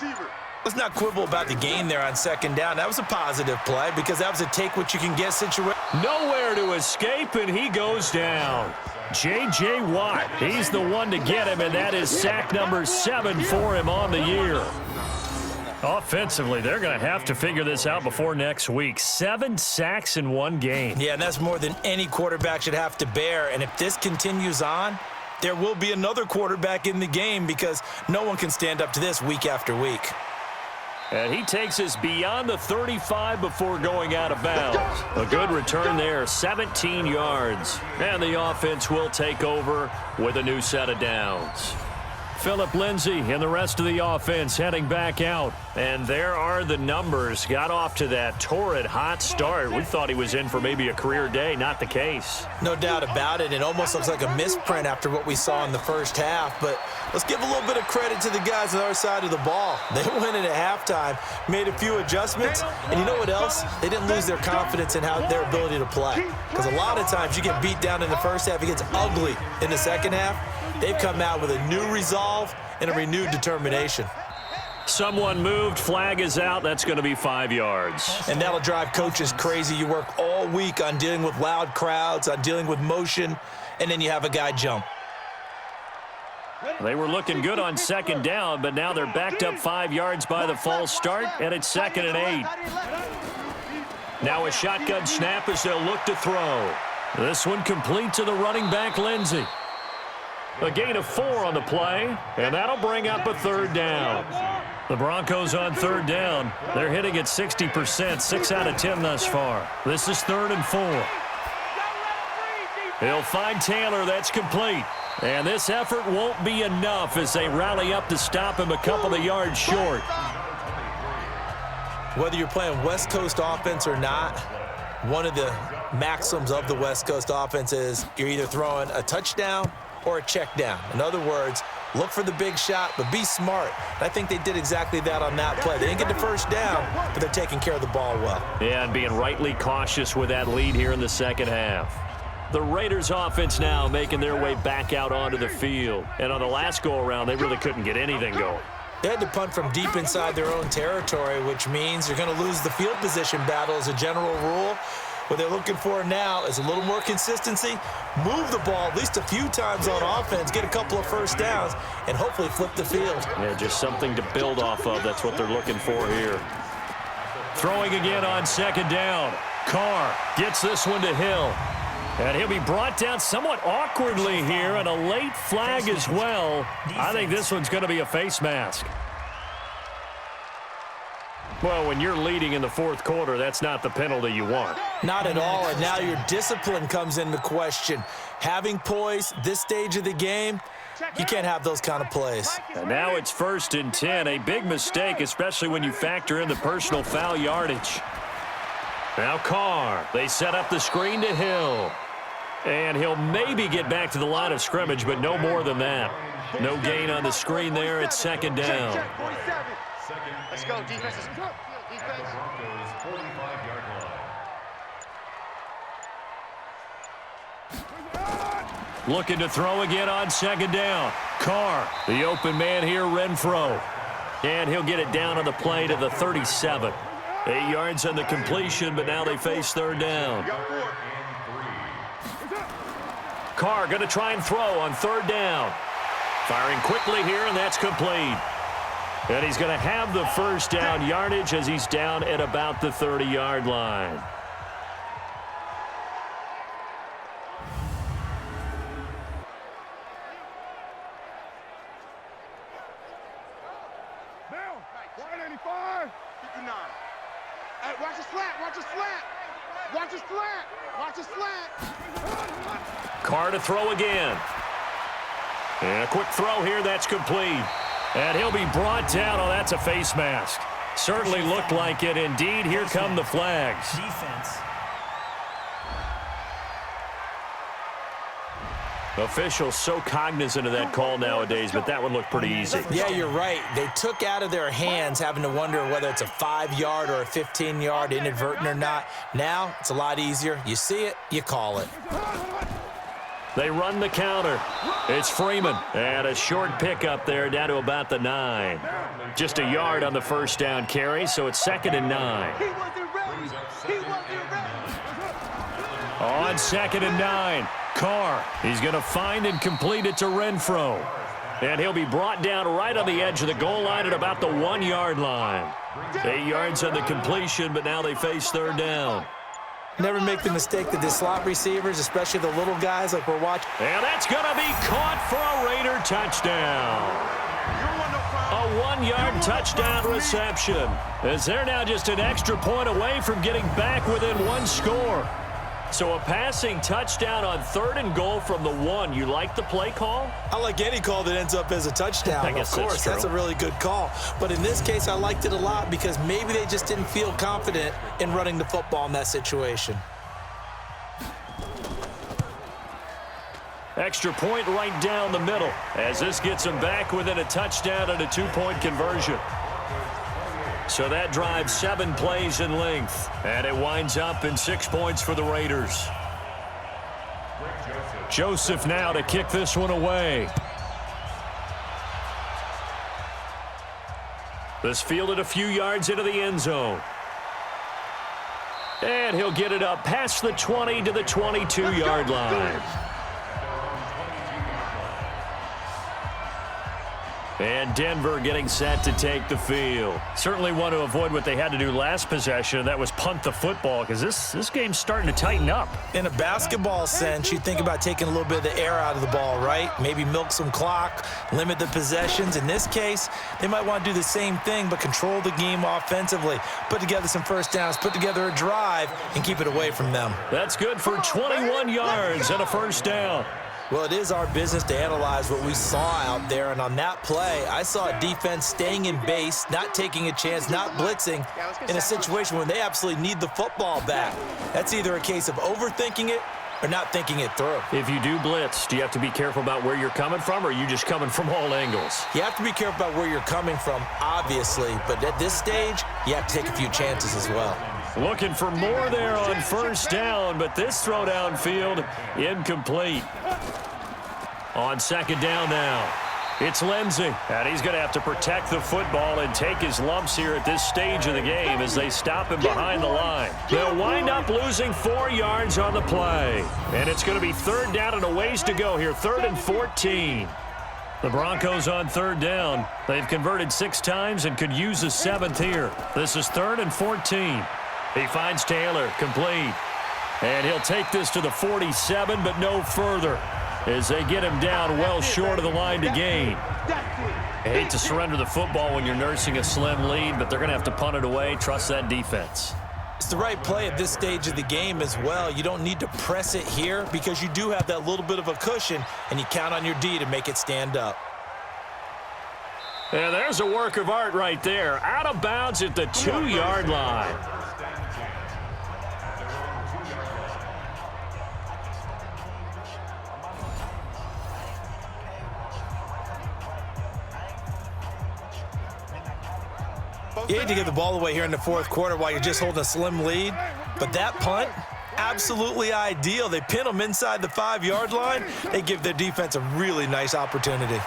Let's not quibble about the gain there on 2nd down. That was a positive play because that was a take-what-you-can-get situation. Nowhere to escape, and he goes down. J.J. Watt, he's the one to get him, and that is sack number 7 for him on the year. Offensively, they're going to have to figure this out before next week. 7 sacks in one game. Yeah, and that's more than any quarterback should have to bear. And if this continues on, there will be another quarterback in the game because no one can stand up to this week after week. And he takes us beyond the 35 before going out of bounds. A good return there, 17 yards. And the offense will take over with a new set of downs. Phillip Lindsay and the rest of the offense heading back out. And there are the numbers. Got off to that torrid hot start. We thought he was in for maybe a career day. Not the case. No doubt about it. It almost looks like a misprint after what we saw in the first half. But let's give a little bit of credit to the guys on the other side of the ball. They went in at halftime, made a few adjustments. And you know what else? They didn't lose their confidence in their ability to play. Because a lot of times you get beat down in the first half. It gets ugly in the second half. They've come out with a new resolve and a renewed determination. Someone moved. Flag is out. That's going to be 5 yards. And that'll drive coaches crazy. You work all week on dealing with loud crowds, on dealing with motion, and then you have a guy jump. They were looking good on second down, but now they're backed up 5 yards by the false start, and it's 2nd and 8. Now a shotgun snap as they'll look to throw. This one complete to the running back, Lindsay. A gain of 4 on the play, and that'll bring up a 3rd down. The Broncos on 3rd down. They're hitting at 60%, 6 out of 10 thus far. This is 3rd and 4. He'll find Taylor. That's complete. And this effort won't be enough as they rally up to stop him a couple of yards short. Whether you're playing West Coast offense or not, one of the maxims of the West Coast offense is you're either throwing a touchdown or a check down. In other words, look for the big shot, but be smart. And I think they did exactly that on that play. They didn't get the first down, but they're taking care of the ball well. Yeah, and being rightly cautious with that lead here in the second half. The Raiders offense now making their way back out onto the field. And on the last go-around, they really couldn't get anything going. They had to punt from deep inside their own territory, which means you're going to lose the field position battle as a general rule. What they're looking for now is a little more consistency, move the ball at least a few times on offense, get a couple of first downs, and hopefully flip the field. Yeah, just something to build off of. That's what they're looking for here. Throwing again on 2nd down. Carr gets this one to Hill. And he'll be brought down somewhat awkwardly here, and a late flag as well. I think this one's going to be a face mask. Well, when you're leading in the 4th quarter, that's not the penalty you want. Not at all, and now your discipline comes into question. Having poise this stage of the game, you can't have those kind of plays. And now it's 1st and 10, a big mistake, especially when you factor in the personal foul yardage. Now Carr, they set up the screen to Hill. And he'll maybe get back to the line of scrimmage, but no more than that. No gain on the screen there. It's 2nd down. Let's go, defense. Defense. Broncos 45-yard line. Looking to throw again on 2nd down. Carr, the open man here, Renfro. And he'll get it down on the play to the 37. 8 yards on the completion, but now they face 3rd down. Carr going to try and throw on 3rd down. Firing quickly here, and that's complete. And he's going to have the first down yardage as he's down at about the 30-yard line. Down. 185. 59. Hey, watch the slant. Watch the slant. Watch the slant. Watch the slant. Carr to throw again. And a quick throw here. That's complete. And he'll be brought down. Oh, that's a face mask. Certainly looked like it. Indeed, here come the flags. Defense. Officials so cognizant of that call nowadays, but that one looked pretty easy. Yeah, you're right. They took out of their hands having to wonder whether it's a 5-yard or a 15-yard, inadvertent or not. Now, it's a lot easier. You see it, you call it. They run the counter. It's Freeman. And a short pickup there down to about the 9. Just a yard on the first down carry, so it's 2nd and 9. He wasn't ready. He wasn't ready. On 2nd and 9, Carr. He's going to find and complete it to Renfro. And he'll be brought down right on the edge of the goal line at about the 1-yard line. 8 yards on the completion, but now they face 3rd down. Never make the mistake that the slot receivers, especially the little guys like we're watching. And that's going to be caught for a Raider touchdown. A 21-yard touchdown reception, as they're now just an extra point away from getting back within one score. So a passing touchdown on 3rd and goal from the 1. You like the play call? I like any call that ends up as a touchdown. I guess of course, that's a really good call. But in this case, I liked it a lot because maybe they just didn't feel confident in running the football in that situation. Extra point right down the middle, as this gets them back within a touchdown and a 2-point conversion. So that drives 7 plays in length, and it winds up in 6 points for the Raiders. Joseph now to kick this one away. This fielded a few yards into the end zone. And he'll get it up past the 20 to the 22-yard line. And Denver getting set to take the field. Certainly want to avoid what they had to do last possession. That was punt the football, because this game's starting to tighten up. In a basketball sense, you think about taking a little bit of the air out of the ball, right? Maybe milk some clock, limit the possessions. In this case, they might want to do the same thing, but control the game offensively. Put together some first downs, put together a drive, and keep it away from them. That's good for 21 yards and a first down. Well, it is our business to analyze what we saw out there, and on that play, I saw a defense staying in base, not taking a chance, not blitzing, in a situation when they absolutely need the football back. That's either a case of overthinking it or not thinking it through. If you do blitz, do you have to be careful about where you're coming from, or are you just coming from all angles? You have to be careful about where you're coming from, obviously, but at this stage, you have to take a few chances as well. Looking for more there on first down, but this throw downfield incomplete. On second down now, it's Lindsey, and he's going to have to protect the football and take his lumps here at this stage of the game as they stop him behind the line. They'll wind up losing 4 yards on the play, and it's going to be 3rd down and a ways to go here, 3rd and 14. The Broncos on 3rd down. They've converted 6 times and could use a 7th here. This is 3rd and 14. He finds Taylor, complete. And he'll take this to the 47, but no further, as they get him down well short of the line to gain. I hate to surrender the football when you're nursing a slim lead, but they're going to have to punt it away. Trust that defense. It's the right play at this stage of the game as well. You don't need to press it here because you do have that little bit of a cushion, and you count on your D to make it stand up. And there's a work of art right there. Out of bounds at the 2-yard line. You hate to give the ball away here in the 4th quarter while you're just holding a slim lead, but that punt, absolutely ideal. They pin them inside the 5-yard line. They give their defense a really nice opportunity.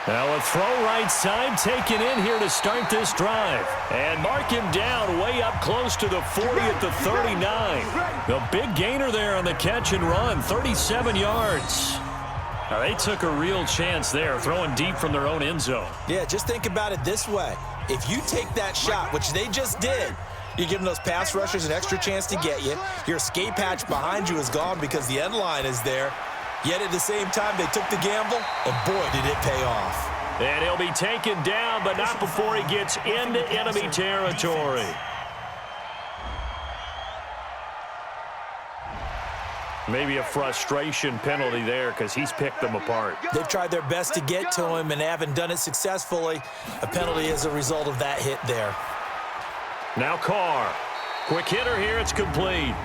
Now a throw right side taken in here to start this drive. And mark him down way up close to the 40 at the 39. The big gainer there on the catch and run, 37 yards. Now, they took a real chance there, throwing deep from their own end zone. Yeah, just think about it this way. If you take that shot, which they just did, you're giving those pass rushers an extra chance to get you. Your escape hatch behind you is gone because the end line is there. Yet at the same time, they took the gamble, and boy, did it pay off. And he'll be taken down, but not before he gets into enemy territory. Maybe a frustration penalty there because he's picked them apart. They've tried their best to get to him and haven't done it successfully. A penalty as a result of that hit there. Now Carr. Quick hitter here. It's complete.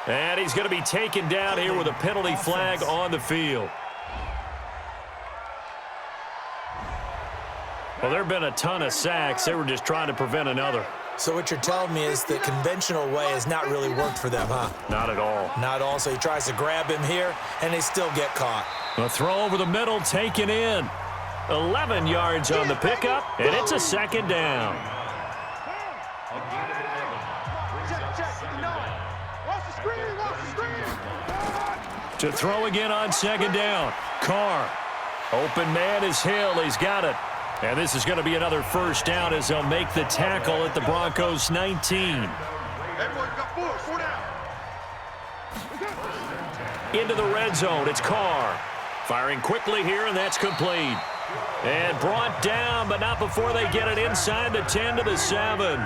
And he's going to be taken down here with a penalty flag on the field. Well, there have been a ton of sacks. They were just trying to prevent another. So what you're telling me is the conventional way has not really worked for them, huh? Not at all. Not at all. So he tries to grab him here, and they still get caught. A throw over the middle, taken in. 11 yards on the pickup, and it's a 2nd down. To throw again on 2nd down. Carr. Open man is Hill. He's got it. And this is going to be another first down as they'll make the tackle at the Broncos 19. Into the red zone. It's Carr. Firing quickly here, and that's complete. And brought down, but not before they get it inside the 10 to the 7.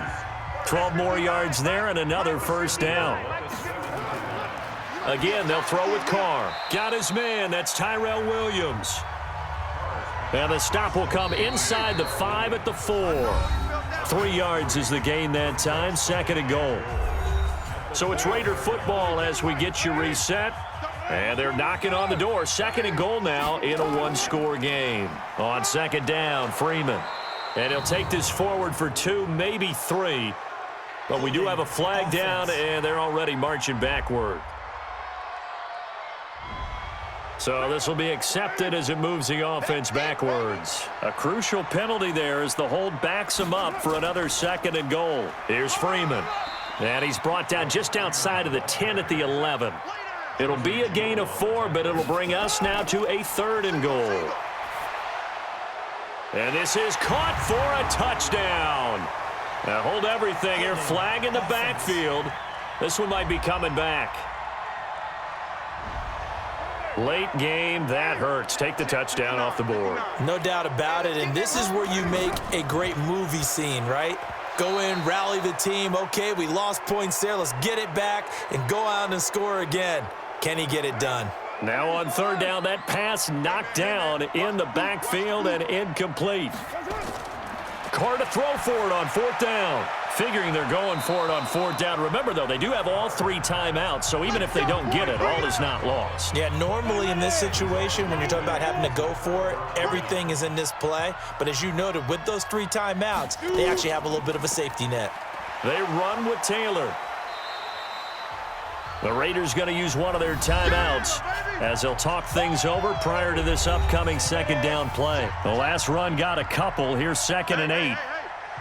12 more yards there and another first down. Again, they'll throw with Carr. Got his man. That's Tyrell Williams. And the stop will come inside the 5 at the 4. 3 yards is the gain that time. 2nd and goal. So it's Raider football as we get you reset. And they're knocking on the door. 2nd and goal now in a one-score game. On 2nd down, Freeman. And he'll take this forward for 2, maybe 3. But we do have a flag down, and they're already marching backward. So this will be accepted as it moves the offense backwards. A crucial penalty there as the hold backs him up for another 2nd and goal. Here's Freeman. And he's brought down just outside of the 10 at the 11. It'll be a gain of 4, but it'll bring us now to a 3rd and goal. And this is caught for a touchdown. Now hold everything here. Flag in the backfield. This one might be coming back. Late game, that hurts. Take the touchdown off the board. No doubt about it, and this is where you make a great movie scene, right? Go in, rally the team. Okay, we lost points there. Let's get it back and go out and score again. Can he get it done? Now on 3rd down, that pass knocked down in the backfield and incomplete. Carr to throw for it on 4th down. Figuring they're going for it on 4th down. Remember, though, they do have all 3 timeouts, so even if they don't get it, all is not lost. Yeah, normally in this situation, when you're talking about having to go for it, everything is in this play. But as you noted, with those 3 timeouts, they actually have a little bit of a safety net. They run with Taylor. The Raiders going to use one of their timeouts as they'll talk things over prior to this upcoming 2nd down play. The last run got a couple. Here's 2nd and 8.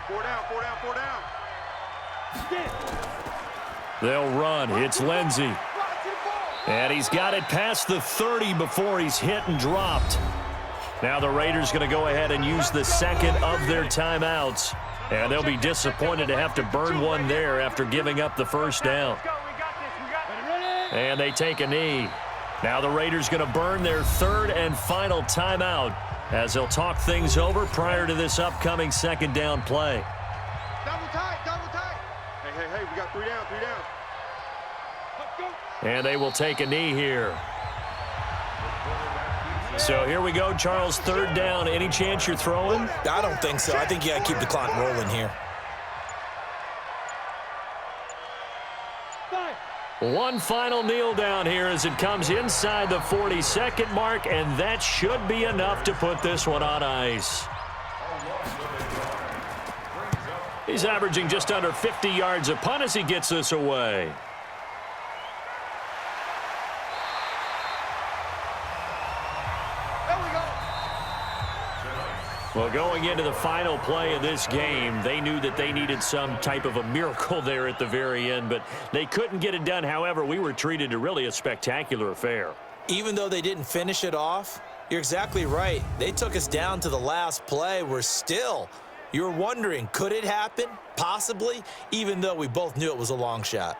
4 down, 4 down, 4 down. They'll run. It's Lindsey. And he's got it past the 30 before he's hit and dropped. Now the Raiders going to go ahead and use the 2nd of their timeouts. And they'll be disappointed to have to burn one there after giving up the first down. And they take a knee. Now the Raiders going to burn their 3rd and final timeout as they'll talk things over prior to this upcoming 2nd down play. Double tight, double tight. Hey, we got 3 down, 3 down. Let's go. And they will take a knee here. So here we go, Charles, 3rd down. Any chance you're throwing? I don't think so. I think you got to keep the clock rolling here. One final kneel down here as it comes inside the 40-second mark, and that should be enough to put this one on ice. He's averaging just under 50 yards a punt as he gets this away. Well, going into the final play of this game, they knew that they needed some type of a miracle there at the very end, but they couldn't get it done. However, we were treated to really a spectacular affair. Even though they didn't finish it off, you're exactly right. They took us down to the last play. You were wondering, could it happen? Possibly, even though we both knew it was a long shot.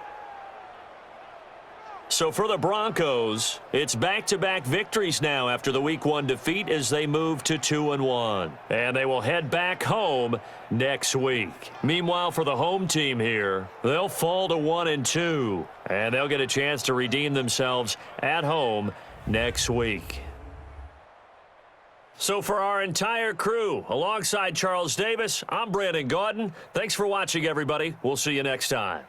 So for the Broncos, it's back-to-back victories now after the Week 1 defeat as they move to 2-1. And they will head back home next week. Meanwhile, for the home team here, they'll fall to 1-2. And they'll get a chance to redeem themselves at home next week. So for our entire crew, alongside Charles Davis, I'm Brandon Gaudin. Thanks for watching, everybody. We'll see you next time.